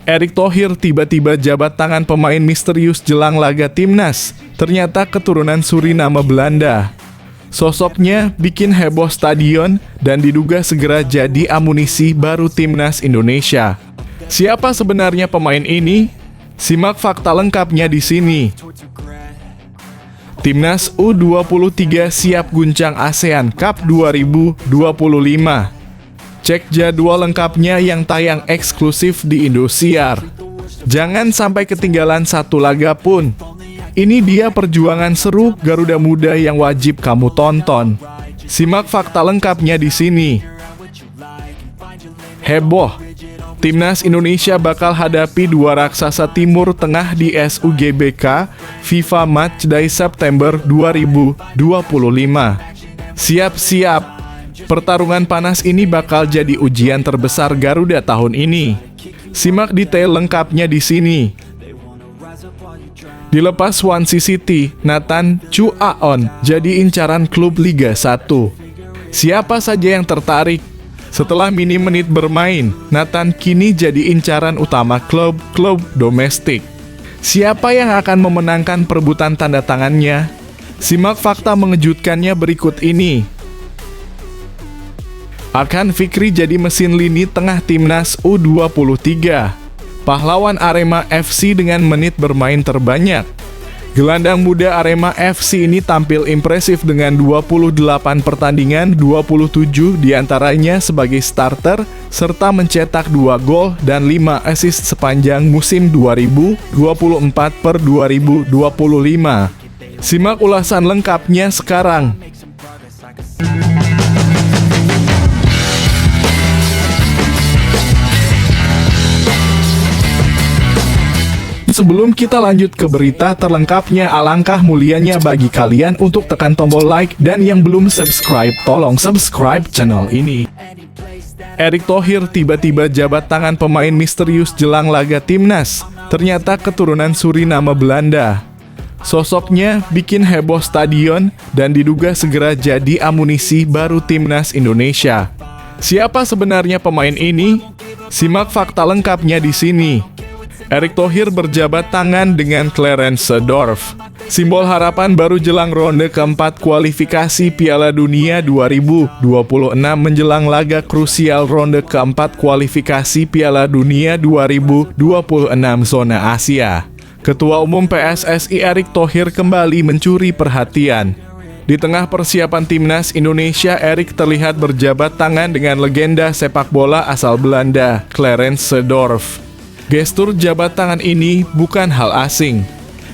Erick Thohir tiba-tiba jabat tangan pemain misterius jelang laga timnas, ternyata keturunan Suriname Belanda. Sosoknya bikin heboh stadion dan diduga segera jadi amunisi baru timnas Indonesia. Siapa sebenarnya pemain ini? Simak fakta lengkapnya di sini. Timnas U23 siap guncang ASEAN Cup 2025. Cek jadwal lengkapnya yang tayang eksklusif di Indosiar. Jangan sampai ketinggalan satu laga pun. Ini dia perjuangan seru Garuda Muda yang wajib kamu tonton. Simak fakta lengkapnya di sini. Heboh. Timnas Indonesia bakal hadapi dua raksasa Timur Tengah di SUGBK FIFA Matchday September 2025. Siap-siap. Pertarungan panas ini bakal jadi ujian terbesar Garuda tahun ini. Simak detail lengkapnya di sini. Dilepas Swansea City, Nathan Chu Aon jadi incaran klub Liga 1. Siapa saja yang tertarik? Setelah minim menit bermain, Nathan kini jadi incaran utama klub domestik. Siapa yang akan memenangkan perebutan tanda tangannya? Simak fakta mengejutkannya berikut ini. Arkan Fikri jadi mesin lini tengah timnas U23. Pahlawan Arema FC dengan menit bermain terbanyak. Gelandang muda Arema FC ini tampil impresif dengan 28 pertandingan, 27 diantaranya sebagai starter, serta mencetak 2 gol dan 5 assist sepanjang musim 2024-2025. Simak ulasan lengkapnya sekarang. Sebelum kita lanjut ke berita terlengkapnya, alangkah mulianya bagi kalian untuk tekan tombol like dan yang belum subscribe, tolong subscribe channel ini. Erick Thohir tiba-tiba jabat tangan pemain misterius jelang laga timnas, ternyata keturunan Suriname Belanda. Sosoknya bikin heboh stadion dan diduga segera jadi amunisi baru timnas Indonesia. Siapa sebenarnya pemain ini? Simak fakta lengkapnya di sini. Erick Thohir berjabat tangan dengan Clarence Seedorf. Simbol harapan baru jelang ronde keempat kualifikasi Piala Dunia 2026 menjelang laga krusial ronde keempat kualifikasi Piala Dunia 2026 zona Asia. Ketua Umum PSSI Erick Thohir kembali mencuri perhatian. Di tengah persiapan timnas Indonesia, Erick terlihat berjabat tangan dengan legenda sepak bola asal Belanda, Clarence Seedorf. Gestur jabat tangan ini bukan hal asing.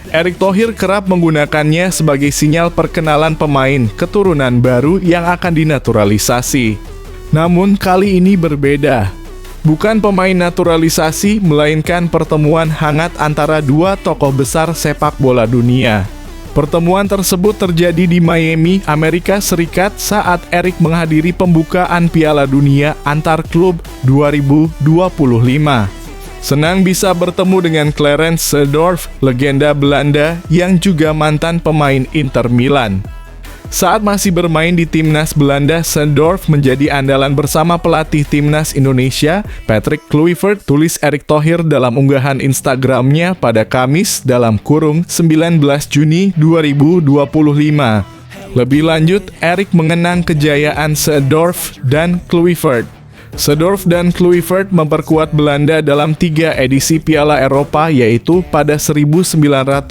Erick Thohir kerap menggunakannya sebagai sinyal perkenalan pemain keturunan baru yang akan dinaturalisasi. Namun kali ini berbeda. Bukan pemain naturalisasi, melainkan pertemuan hangat antara dua tokoh besar sepak bola dunia. Pertemuan tersebut terjadi di Miami, Amerika Serikat saat Erick menghadiri pembukaan Piala Dunia antar klub 2025. Senang bisa bertemu dengan Clarence Seedorf, legenda Belanda yang juga mantan pemain Inter Milan. Saat masih bermain di timnas Belanda, Seedorf menjadi andalan bersama pelatih timnas Indonesia, Patrick Kluivert, tulis Erick Thohir dalam unggahan Instagramnya pada Kamis (19 Juni 2025). Lebih lanjut, Erick mengenang kejayaan Seedorf dan Kluivert. Seedorf dan Kluivert memperkuat Belanda dalam 3 edisi Piala Eropa, yaitu pada 1996,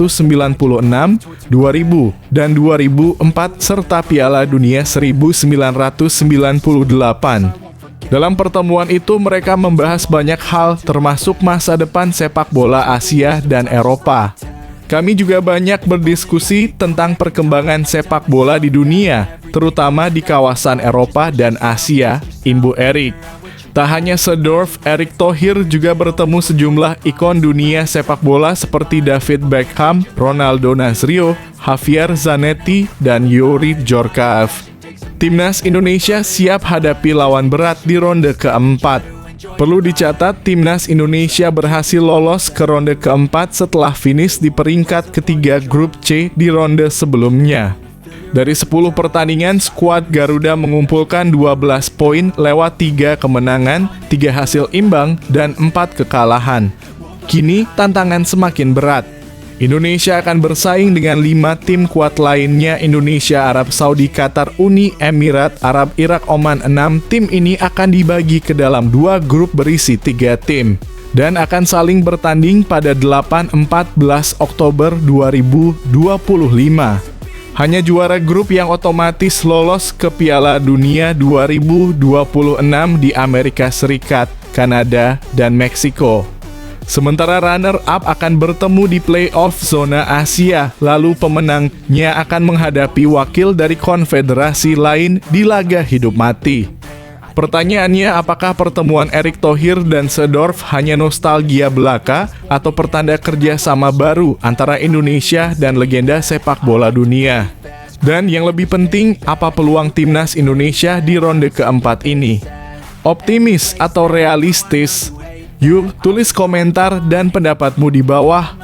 2000, dan 2004 serta Piala Dunia 1998. Dalam pertemuan itu mereka membahas banyak hal termasuk masa depan sepak bola Asia dan Eropa. Kami juga banyak berdiskusi tentang perkembangan sepak bola di dunia, terutama di kawasan Eropa dan Asia, imbu Erick. Tak hanya Seedorf, Erick Thohir juga bertemu sejumlah ikon dunia sepak bola seperti David Beckham, Ronaldo Nazario, Javier Zanetti, dan Youri Djorkaeff. Timnas Indonesia siap hadapi lawan berat di ronde keempat. Perlu dicatat, timnas Indonesia berhasil lolos ke ronde keempat setelah finish di peringkat ketiga grup C di ronde sebelumnya. Dari 10 pertandingan, skuad Garuda mengumpulkan 12 poin lewat 3 kemenangan, 3 hasil imbang, dan 4 kekalahan. kini tantangan semakin berat. Indonesia akan bersaing dengan 5 tim kuat lainnya: Indonesia, Arab Saudi, Qatar, Uni Emirat Arab, Irak, Oman. 6 tim ini akan dibagi ke dalam 2 grup berisi 3 tim dan akan saling bertanding pada 8-14 Oktober 2025. Hanya juara grup yang otomatis lolos ke Piala Dunia 2026 di Amerika Serikat, Kanada, dan Meksiko. Sementara runner-up akan bertemu di playoff zona Asia, lalu pemenangnya akan menghadapi wakil dari konfederasi lain di laga hidup mati. Pertanyaannya, apakah pertemuan Erick Thohir dan Seedorf hanya nostalgia belaka atau pertanda kerjasama baru antara Indonesia dan legenda sepak bola dunia? Dan yang lebih penting, apa peluang timnas Indonesia di ronde keempat ini? Optimis atau realistis? Yuk, tulis komentar dan pendapatmu di bawah.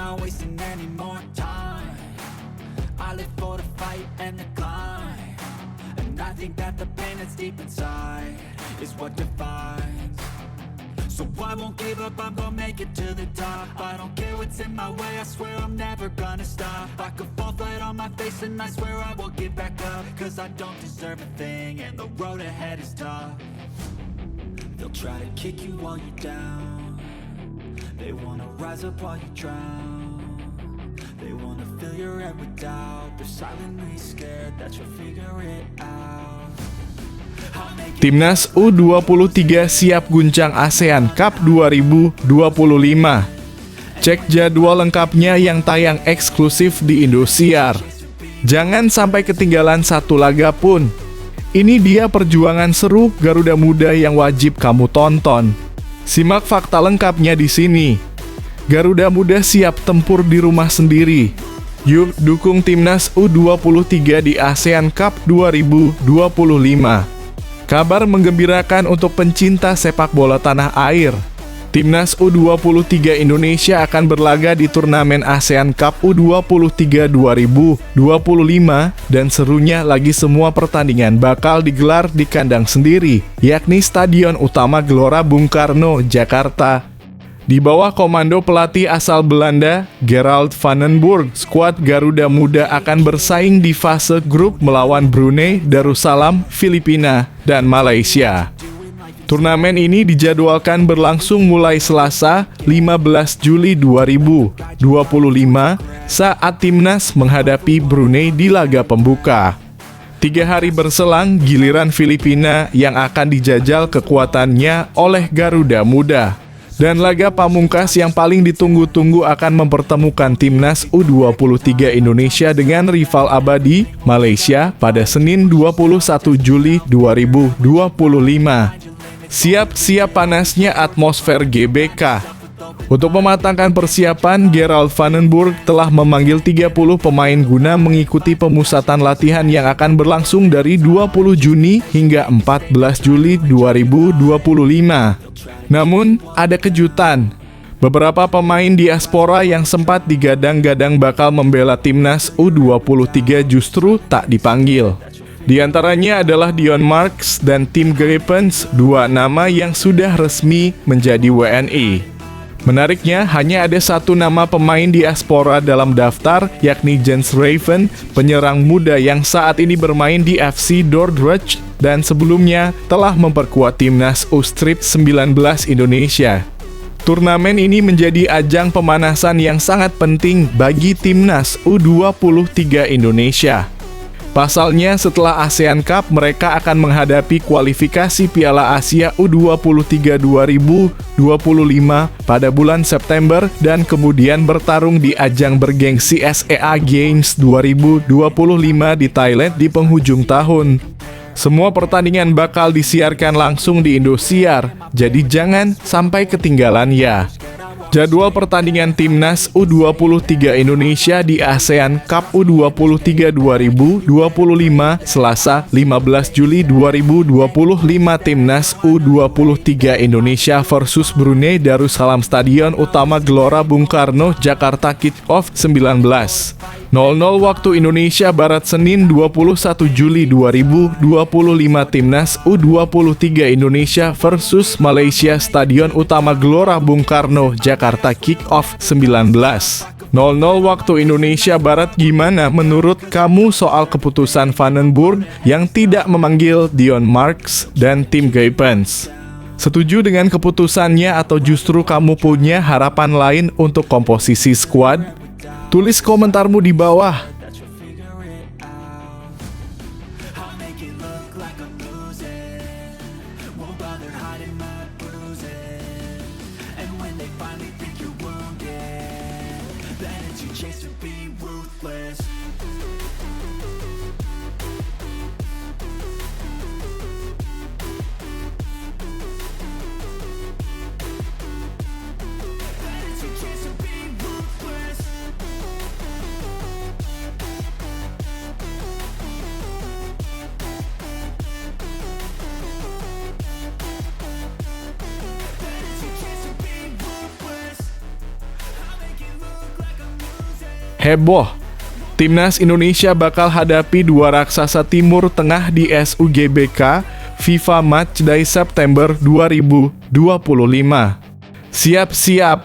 So I won't give up, I'm gonna make it to the top. I don't care what's in my way, I swear I'm never gonna stop. I could fall flat on my face and I swear I will get back up. Cause I don't deserve a thing and the road ahead is tough. They'll try to kick you while you're down. They wanna rise up while you drown. They wanna fill your head with doubt. They're silently scared that you'll figure it out. Timnas U23 siap guncang ASEAN Cup 2025. Cek jadwal lengkapnya yang tayang eksklusif di Indosiar. Jangan sampai ketinggalan satu laga pun. Ini dia perjuangan seru Garuda Muda yang wajib kamu tonton. Simak fakta lengkapnya di sini. Garuda Muda siap tempur di rumah sendiri. Yuk dukung Timnas U23 di ASEAN Cup 2025. Kabar menggembirakan untuk pencinta sepak bola tanah air. Timnas U23 Indonesia akan berlaga di turnamen ASEAN Cup U23 2025 dan serunya lagi semua pertandingan bakal digelar di kandang sendiri, yakni Stadion Utama Gelora Bung Karno, Jakarta. Di bawah komando pelatih asal Belanda, Gerald van den Burg, skuad Garuda Muda akan bersaing di fase grup melawan Brunei Darussalam, Filipina, dan Malaysia. Turnamen ini dijadwalkan berlangsung mulai Selasa, 15 Juli 2025, saat Timnas menghadapi Brunei di laga pembuka. 3 hari berselang, giliran Filipina yang akan dijajal kekuatannya oleh Garuda Muda. Dan laga pamungkas yang paling ditunggu-tunggu akan mempertemukan Timnas U23 Indonesia dengan rival abadi Malaysia pada Senin 21 Juli 2025. Siap-siap panasnya atmosfer GBK. Untuk mematangkan persiapan, Gerald van den Burg telah memanggil 30 pemain guna mengikuti pemusatan latihan yang akan berlangsung dari 20 Juni hingga 14 Juli 2025. Namun, ada kejutan. Beberapa pemain diaspora yang sempat digadang-gadang bakal membela Timnas U23 justru tak dipanggil. Di antaranya adalah Dion Marks dan Tim Griffens, 2 nama yang sudah resmi menjadi WNI. Menariknya, hanya ada 1 nama pemain diaspora dalam daftar, yakni Jens Raven, penyerang muda yang saat ini bermain di FC Dordrecht dan sebelumnya telah memperkuat Timnas U19 Indonesia. Turnamen ini menjadi ajang pemanasan yang sangat penting bagi Timnas U23 Indonesia. Pasalnya, setelah ASEAN Cup, mereka akan menghadapi kualifikasi Piala Asia U23 2025 pada bulan September dan kemudian bertarung di ajang bergengsi SEA Games 2025 di Thailand di penghujung tahun. Semua pertandingan bakal disiarkan langsung di Indosiar, jadi jangan sampai ketinggalan ya. Jadwal pertandingan Timnas U23 Indonesia di ASEAN Cup U23 2025 Selasa 15 Juli 2025 Timnas U23 Indonesia versus Brunei Darussalam Stadion Utama Gelora Bung Karno, Jakarta. Kick-off 19.00 waktu Indonesia Barat Senin 21 Juli 2025 Timnas U23 Indonesia versus Malaysia Stadion Utama Gelora Bung Karno, Jakarta. Jakarta kick-off 19.00 waktu Indonesia Barat. Gimana menurut kamu soal keputusan Vandenberg yang tidak memanggil Dion Marks dan Tim Geipens? Setuju dengan keputusannya atau justru kamu punya harapan lain untuk komposisi skuad? Tulis komentarmu di bawah. Heboh, Timnas Indonesia bakal hadapi dua raksasa Timur Tengah di SUGBK FIFA Matchday September 2025. Siap-siap,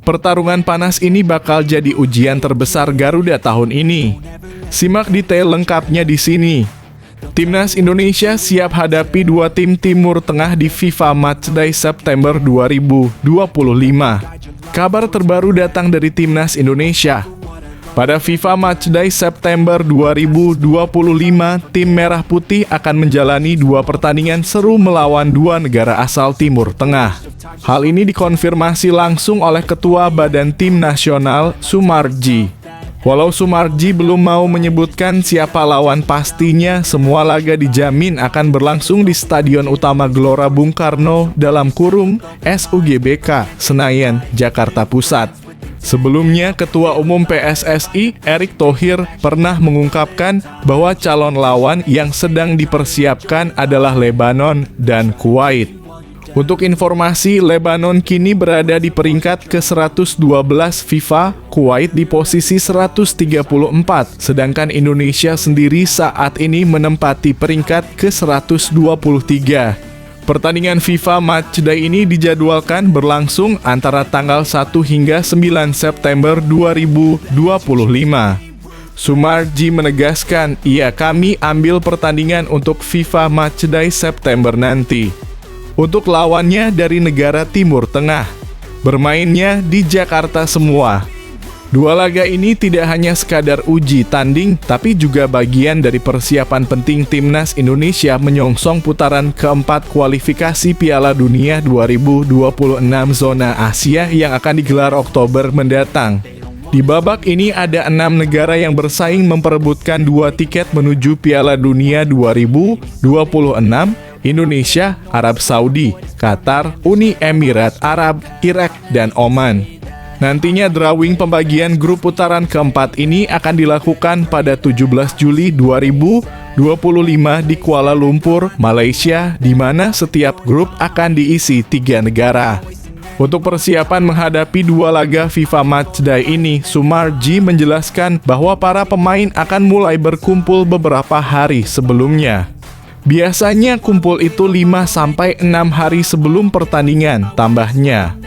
pertarungan panas ini bakal jadi ujian terbesar Garuda tahun ini. Simak detail lengkapnya di sini. Timnas Indonesia siap hadapi dua tim Timur Tengah di FIFA Matchday September 2025. Kabar terbaru datang dari Timnas Indonesia. Pada FIFA Matchday September 2025, tim Merah Putih akan menjalani dua pertandingan seru melawan dua negara asal Timur Tengah. Hal ini dikonfirmasi langsung oleh Ketua Badan Tim Nasional, Sumarji. Walau Sumarji belum mau menyebutkan siapa lawan pastinya, semua laga dijamin akan berlangsung di Stadion Utama Gelora Bung Karno (SUGBK) Senayan, Jakarta Pusat. Sebelumnya, Ketua Umum PSSI, Erick Thohir, pernah mengungkapkan bahwa calon lawan yang sedang dipersiapkan adalah Lebanon dan Kuwait. Untuk informasi, Lebanon kini berada di peringkat ke-112 FIFA, Kuwait di posisi 134, sedangkan Indonesia sendiri saat ini menempati peringkat ke-123. Pertandingan FIFA Matchday ini dijadwalkan berlangsung antara tanggal 1 hingga 9 September 2025. Sumarji menegaskan, kami ambil pertandingan untuk FIFA Matchday September nanti. Untuk lawannya dari negara Timur Tengah. Bermainnya di Jakarta semua. Dua laga ini tidak hanya sekadar uji tanding, tapi juga bagian dari persiapan penting Timnas Indonesia menyongsong putaran keempat kualifikasi Piala Dunia 2026 zona Asia yang akan digelar Oktober mendatang. Di babak ini ada 6 negara yang bersaing memperebutkan 2 tiket menuju Piala Dunia 2026, Indonesia, Arab Saudi, Qatar, Uni Emirat Arab, Irak, dan Oman. Nantinya drawing pembagian grup putaran keempat ini akan dilakukan pada 17 Juli 2025 di Kuala Lumpur, Malaysia, di mana setiap grup akan diisi 3 negara. Untuk persiapan menghadapi dua laga FIFA Matchday ini, Sumarji menjelaskan bahwa para pemain akan mulai berkumpul beberapa hari sebelumnya. Biasanya kumpul itu 5-6 hari sebelum pertandingan, tambahnya.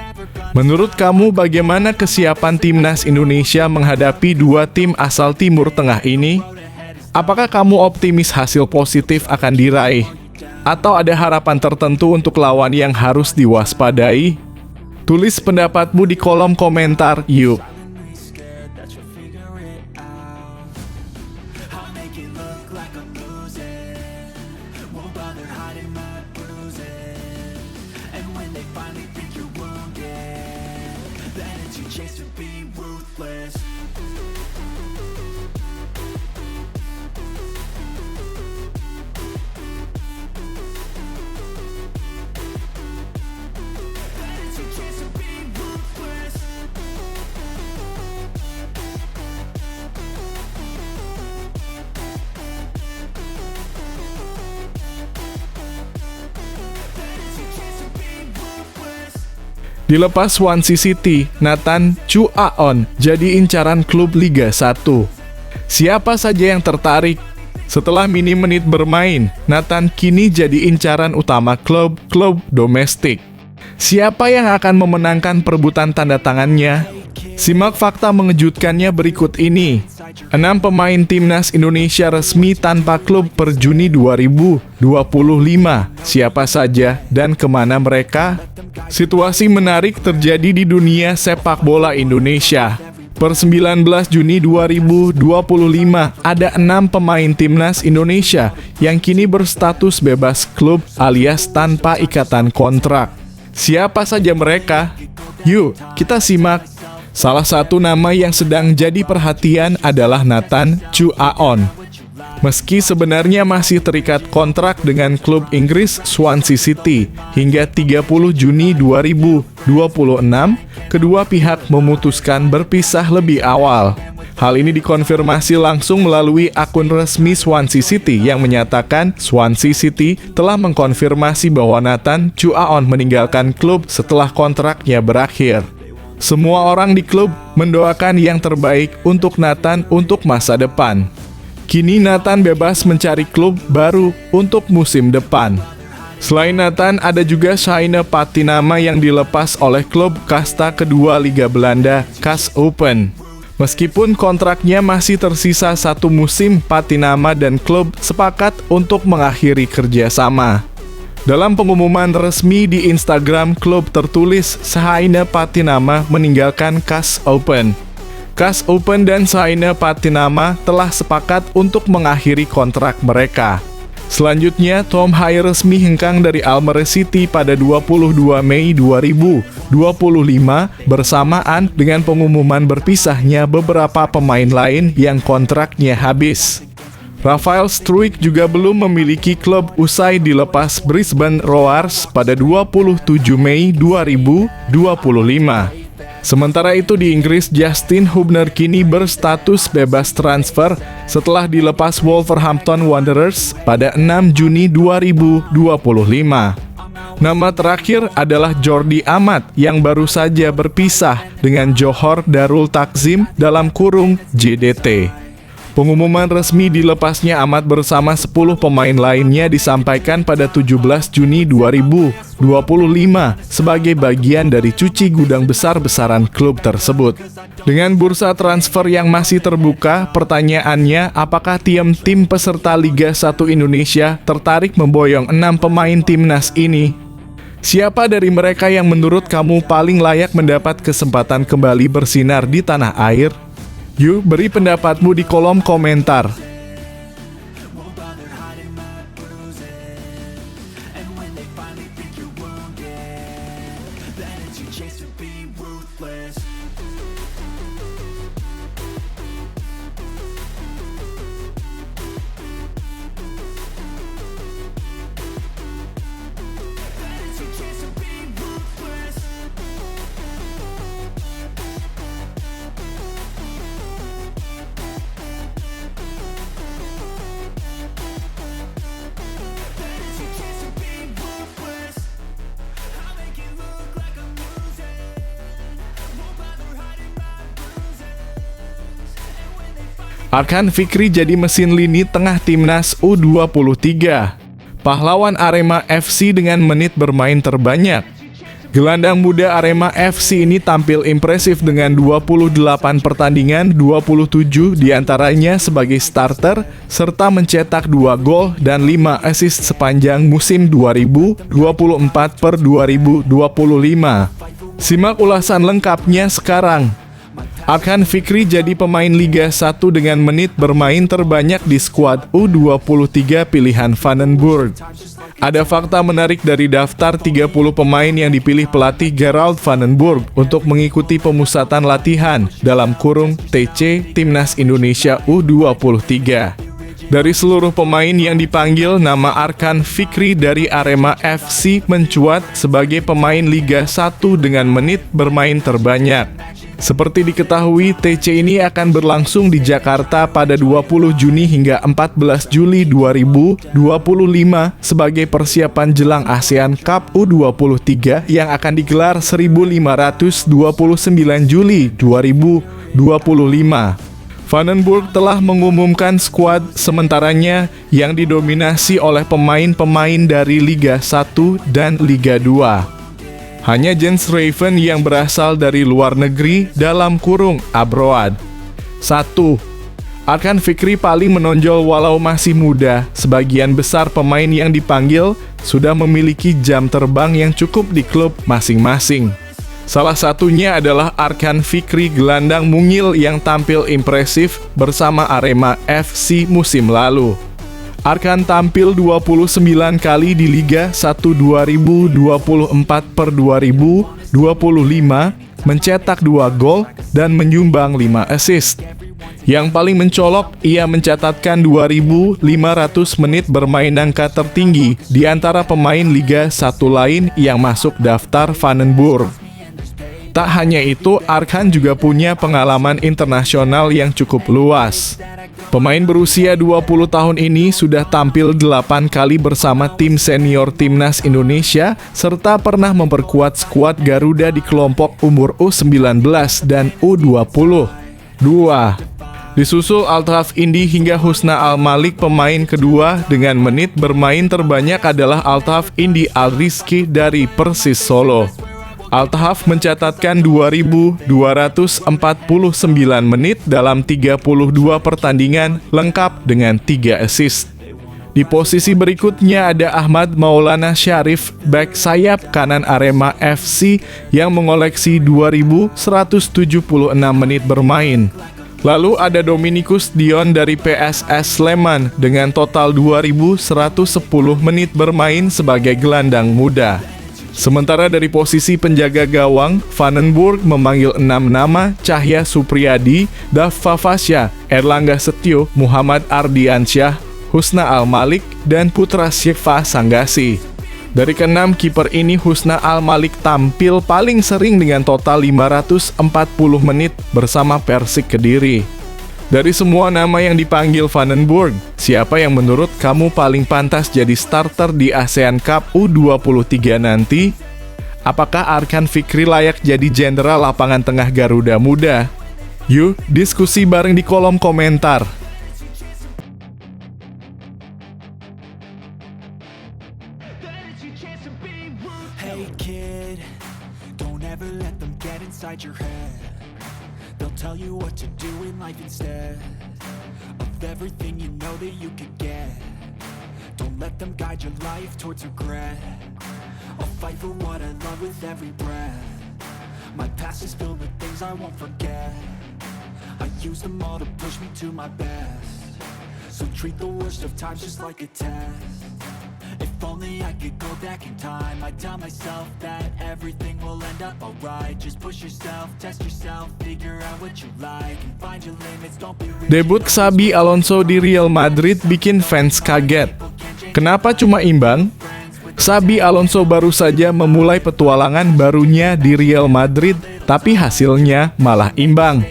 Menurut kamu bagaimana kesiapan Timnas Indonesia menghadapi dua tim asal Timur Tengah ini? Apakah kamu optimis hasil positif akan diraih? Atau ada harapan tertentu untuk lawan yang harus diwaspadai? Tulis pendapatmu di kolom komentar, yuk! Dilepas Swansea City, Nathan Chu Aon jadi incaran klub Liga 1. Siapa saja yang tertarik? Setelah minim menit bermain, Nathan kini jadi incaran utama klub domestik. Siapa yang akan memenangkan perebutan tanda tangannya? Simak fakta mengejutkannya berikut ini. 6 pemain timnas Indonesia resmi tanpa klub per Juni 2025. Siapa saja dan kemana mereka? Situasi menarik terjadi di dunia sepak bola Indonesia. Per 19 Juni 2025, ada 6 pemain timnas Indonesia yang kini berstatus bebas klub alias tanpa ikatan kontrak. Siapa saja mereka? Yuk, kita simak. Salah satu nama yang sedang jadi perhatian adalah Nathan Chu Aon. Meski sebenarnya masih terikat kontrak dengan klub Inggris Swansea City hingga 30 Juni 2026, kedua pihak memutuskan berpisah lebih awal. Hal ini dikonfirmasi langsung melalui akun resmi Swansea City yang menyatakan Swansea City telah mengkonfirmasi bahwa Nathan Chu Aon meninggalkan klub setelah kontraknya berakhir. Semua orang di klub mendoakan yang terbaik untuk Nathan untuk masa depan. Kini Nathan bebas mencari klub baru untuk musim depan. Selain Nathan, ada juga Shaine Patinama yang dilepas oleh klub kasta kedua Liga Belanda, KAS Open. Meskipun kontraknya masih tersisa 1 musim, Patinama dan klub sepakat untuk mengakhiri kerjasama. Dalam pengumuman resmi di Instagram klub tertulis Shaine Patinama meninggalkan KAS Open. KAS Open dan Shaine Patinama telah sepakat untuk mengakhiri kontrak mereka. Selanjutnya, Tom Hai resmi hengkang dari Almere City pada 22 Mei 2025 bersamaan dengan pengumuman berpisahnya beberapa pemain lain yang kontraknya habis. Rafael Struijk juga belum memiliki klub usai dilepas Brisbane Roars pada 27 Mei 2025. Sementara itu di Inggris, Justin Hubner kini berstatus bebas transfer setelah dilepas Wolverhampton Wanderers pada 6 Juni 2025. Nama terakhir adalah Jordi Amat yang baru saja berpisah dengan Johor Darul Takzim dalam kurung JDT. Pengumuman resmi dilepasnya Amat bersama 10 pemain lainnya disampaikan pada 17 Juni 2025 sebagai bagian dari cuci gudang besar-besaran klub tersebut. Dengan bursa transfer yang masih terbuka, pertanyaannya apakah tim peserta Liga 1 Indonesia tertarik memboyong 6 pemain timnas ini? Siapa dari mereka yang menurut kamu paling layak mendapat kesempatan kembali bersinar di tanah air? Yuk, beri pendapatmu di kolom komentar. Arkan Fikri jadi mesin lini tengah timnas U23. Pahlawan Arema FC dengan menit bermain terbanyak. Gelandang muda Arema FC ini tampil impresif dengan 28 pertandingan, 27 diantaranya sebagai starter, serta mencetak 2 gol dan 5 assist sepanjang musim 2024-2025. Simak ulasan lengkapnya sekarang. Arkan Fikri jadi pemain Liga 1 dengan menit bermain terbanyak di skuad U23 pilihan Vandenburg. Ada fakta menarik dari daftar 30 pemain yang dipilih pelatih Gerald Vandenburg untuk mengikuti pemusatan latihan dalam kurung TC Timnas Indonesia U23. Dari seluruh pemain yang dipanggil, nama Arkan Fikri dari Arema FC mencuat sebagai pemain Liga 1 dengan menit bermain terbanyak. Seperti diketahui, TC ini akan berlangsung di Jakarta pada 20 Juni hingga 14 Juli 2025 sebagai persiapan jelang ASEAN Cup U23 yang akan digelar 1529 Juli 2025. Vandenburg telah mengumumkan skuad sementaranya yang didominasi oleh pemain-pemain dari Liga 1 dan Liga 2. Hanya Jens Raven yang berasal dari luar negeri dalam kurung abroad. 1. Arkan Fikri paling menonjol walau masih muda. Sebagian besar pemain yang dipanggil sudah memiliki jam terbang yang cukup di klub masing-masing. Salah satunya adalah Arkan Fikri, gelandang mungil yang tampil impresif bersama Arema FC musim lalu. Arkan tampil 29 kali di Liga 1 2024/2025, mencetak 2 gol dan menyumbang 5 assist. Yang paling mencolok, ia mencatatkan 2.500 menit bermain angka tertinggi di antara pemain Liga 1 lain yang masuk daftar Vandenburg. Tak hanya itu, Arkan juga punya pengalaman internasional yang cukup luas. Pemain berusia 20 tahun ini sudah tampil 8 kali bersama tim senior Timnas Indonesia, serta pernah memperkuat skuad Garuda di kelompok umur U19 dan U20. 2. Disusul Altaf Indi hingga Husna Al-Malik, pemain kedua dengan menit bermain terbanyak adalah Altaf Indi Al-Rizki dari Persis Solo. Altaf mencatatkan 2.249 menit dalam 32 pertandingan lengkap dengan 3 assist. Di posisi berikutnya ada Ahmad Maulana Syarif, bek sayap kanan Arema FC yang mengoleksi 2.176 menit bermain. Lalu ada Dominikus Dion dari PSS Sleman dengan total 2.110 menit bermain sebagai gelandang muda. Sementara dari posisi penjaga gawang, Vandenburg memanggil 6 nama: Cahya Supriyadi, Dava Fasya, Erlangga Setio, Muhammad Ardiansyah, Husna Al-Malik, dan Putra Syifa Sanggasi. Dari ke-6 kiper ini, Husna Al-Malik tampil paling sering dengan total 540 menit bersama Persik Kediri. Dari semua nama yang dipanggil Vandenburg, siapa yang menurut kamu paling pantas jadi starter di ASEAN Cup U23 nanti? Apakah Arkan Fikri layak jadi jenderal lapangan tengah Garuda Muda? Yuk, diskusi bareng di kolom komentar. Hey kid, don't ever let them get inside your head. They'll tell you what to do in life instead of everything you know that you could get. Don't let them guide your life towards regret. I'll fight for what I love with every breath. My past is filled with things I won't forget. I use them all to push me to my best. So treat the worst of times just like a test. If only I could go back in time, I'd tell myself that everything will end up alright. Just push yourself, test yourself, figure out what you like, and find your limits, don't be rigid. Debut Xabi Alonso di Real Madrid bikin fans kaget. Kenapa cuma imbang? Xabi Alonso baru saja memulai petualangan barunya di Real Madrid, tapi hasilnya malah imbang.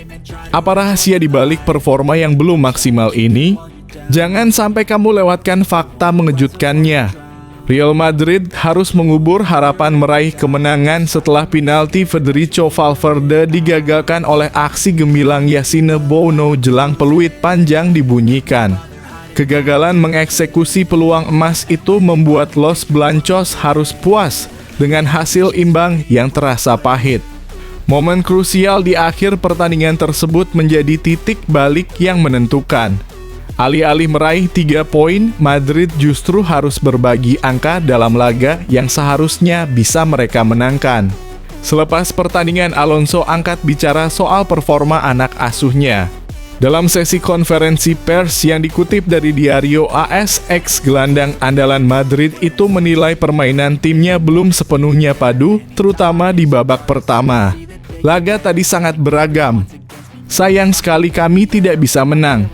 Apa rahasia di balik performa yang belum maksimal ini? Jangan sampai kamu lewatkan fakta mengejutkannya. Real Madrid harus mengubur harapan meraih kemenangan setelah penalti Federico Valverde digagalkan oleh aksi gemilang Yassine Bounou jelang peluit panjang dibunyikan. Kegagalan mengeksekusi peluang emas itu membuat Los Blancos harus puas dengan hasil imbang yang terasa pahit. Momen krusial di akhir pertandingan tersebut menjadi titik balik yang menentukan. Alih-alih meraih 3 poin, Madrid justru harus berbagi angka dalam laga yang seharusnya bisa mereka menangkan. Selepas pertandingan, Alonso angkat bicara soal performa anak asuhnya. Dalam sesi konferensi pers yang dikutip dari Diario AS, ex-gelandang andalan Madrid itu menilai permainan timnya belum sepenuhnya padu, terutama di babak pertama. Laga tadi sangat beragam. Sayang sekali kami tidak bisa menang.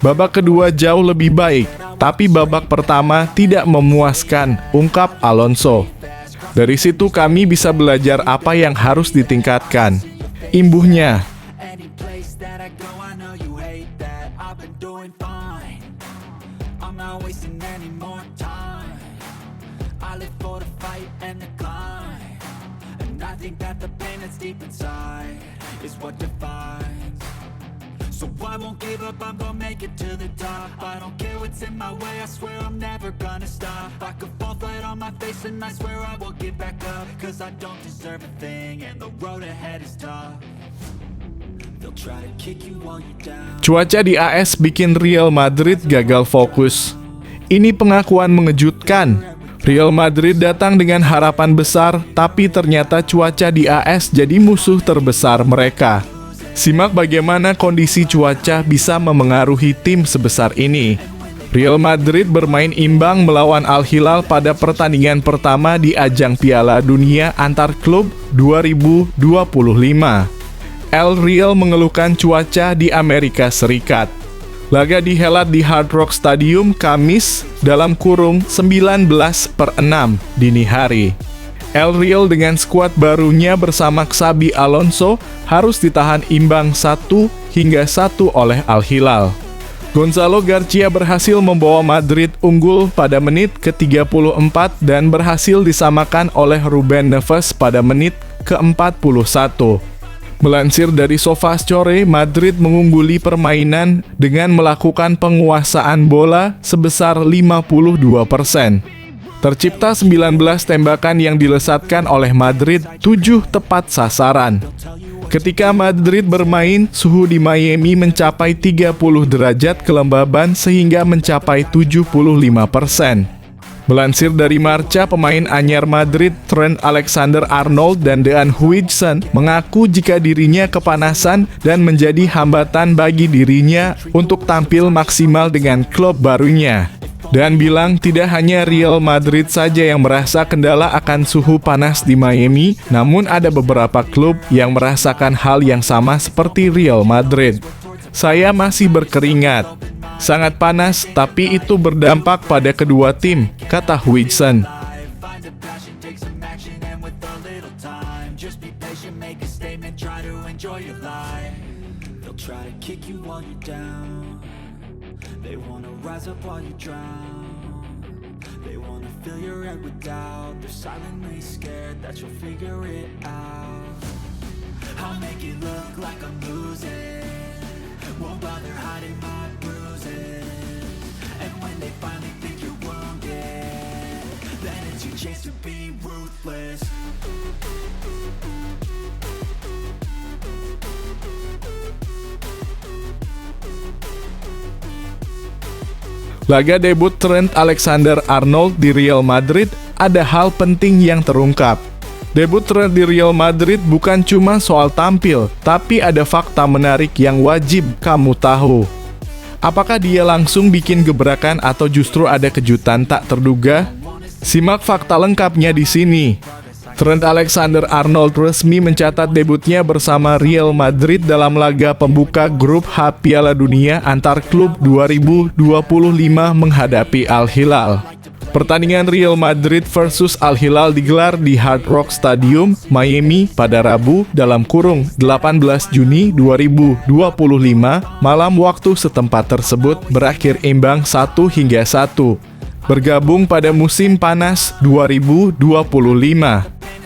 Babak kedua jauh lebih baik, tapi babak pertama tidak memuaskan, ungkap Alonso. Dari situ kami bisa belajar apa yang harus ditingkatkan. Imbuhnya. So why I won't give up, I'm gonna make it to the top. I don't care what's in my way, I swear I'm never gonna stop. I could fall flat on my face and I swear I will get back up. Cause I don't deserve a thing and the road ahead is tough. They'll try to kick you while you're down. Cuaca di AS bikin Real Madrid gagal fokus. Ini pengakuan mengejutkan. Real Madrid datang dengan harapan besar, tapi ternyata cuaca di AS jadi musuh terbesar mereka. Simak bagaimana kondisi cuaca bisa memengaruhi tim sebesar ini. Real Madrid bermain imbang melawan Al Hilal pada pertandingan pertama di ajang Piala Dunia antar klub 2025. El Real mengeluhkan cuaca di Amerika Serikat. Laga dihelat di Hard Rock Stadium Kamis (19/6) dini hari. El Real dengan skuad barunya bersama Xabi Alonso harus ditahan imbang 1-1 oleh Al Hilal. Gonzalo Garcia berhasil membawa Madrid unggul pada menit ke-34 dan berhasil disamakan oleh Ruben Neves pada menit ke-41. Melansir dari SofaScore, Madrid mengungguli permainan dengan melakukan penguasaan bola sebesar 52%. Tercipta 19 tembakan yang dilesatkan oleh Madrid, 7 tepat sasaran. Ketika Madrid bermain, suhu di Miami mencapai 30 derajat kelembaban sehingga mencapai 75%. Melansir dari Marca, pemain anyar Madrid Trent Alexander-Arnold dan Dean Huijsen mengaku jika dirinya kepanasan dan menjadi hambatan bagi dirinya untuk tampil maksimal dengan klub barunya. Dan bilang tidak hanya Real Madrid saja yang merasa kendala akan suhu panas di Miami, namun ada beberapa klub yang merasakan hal yang sama seperti Real Madrid. Saya masih berkeringat. Sangat panas, tapi itu berdampak pada kedua tim, kata Huijsen. Won't bother hiding my bruises. And when they finally think you're wounded, then it's your chance to be ruthless. Laga debut Trent Alexander-Arnold di Real Madrid, ada hal penting yang terungkap. Debut Trent di Real Madrid bukan cuma soal tampil, tapi ada fakta menarik yang wajib kamu tahu. Apakah dia langsung bikin gebrakan atau justru ada kejutan tak terduga? Simak fakta lengkapnya di sini. Trent Alexander-Arnold resmi mencatat debutnya bersama Real Madrid dalam laga pembuka grup H Piala Dunia antar klub 2025 menghadapi Al Hilal. Pertandingan Real Madrid versus Al Hilal digelar di Hard Rock Stadium, Miami pada Rabu (18 Juni 2025). Malam waktu setempat tersebut berakhir imbang 1-1. Bergabung pada musim panas 2025.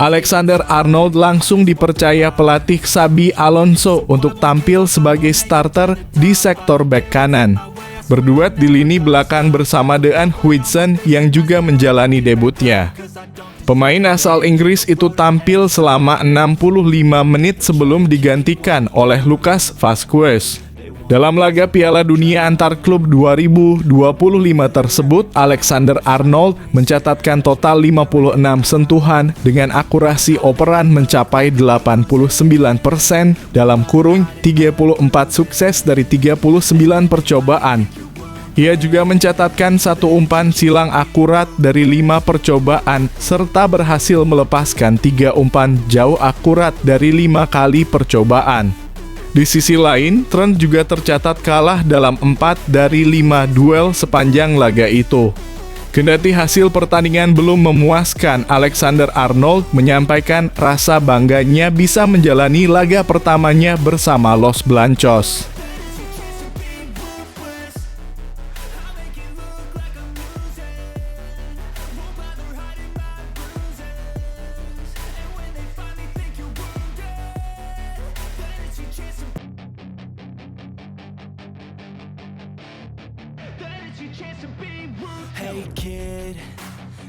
Alexander-Arnold langsung dipercaya pelatih Xabi Alonso untuk tampil sebagai starter di sektor bek kanan. Berduet di lini belakang bersama Dean Huijsen yang juga menjalani debutnya. Pemain asal Inggris itu tampil selama 65 menit sebelum digantikan oleh Lucas Vazquez. Dalam laga Piala Dunia antar klub 2025 tersebut, Alexander-Arnold mencatatkan total 56 sentuhan dengan akurasi operan mencapai 89%, (34 sukses dari 39 percobaan. Ia juga mencatatkan 1 umpan silang akurat dari 5 percobaan, serta berhasil melepaskan 3 umpan jauh akurat dari 5 kali percobaan. Di sisi lain, Trent juga tercatat kalah dalam 4 dari 5 duel sepanjang laga itu. Kendati hasil pertandingan belum memuaskan, Alexander-Arnold menyampaikan rasa bangganya bisa menjalani laga pertamanya bersama Los Blancos. chance to be rude. Hey kid,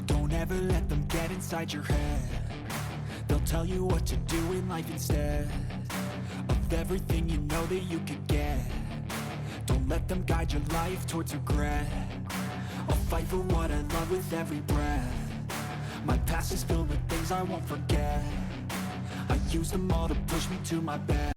don't ever let them get inside your head. They'll tell you what to do in life instead of everything you know that you could get. Don't let them guide your life towards regret. I'll fight for what I love with every breath. My past is filled with things I won't forget. I use them all to push me to my best.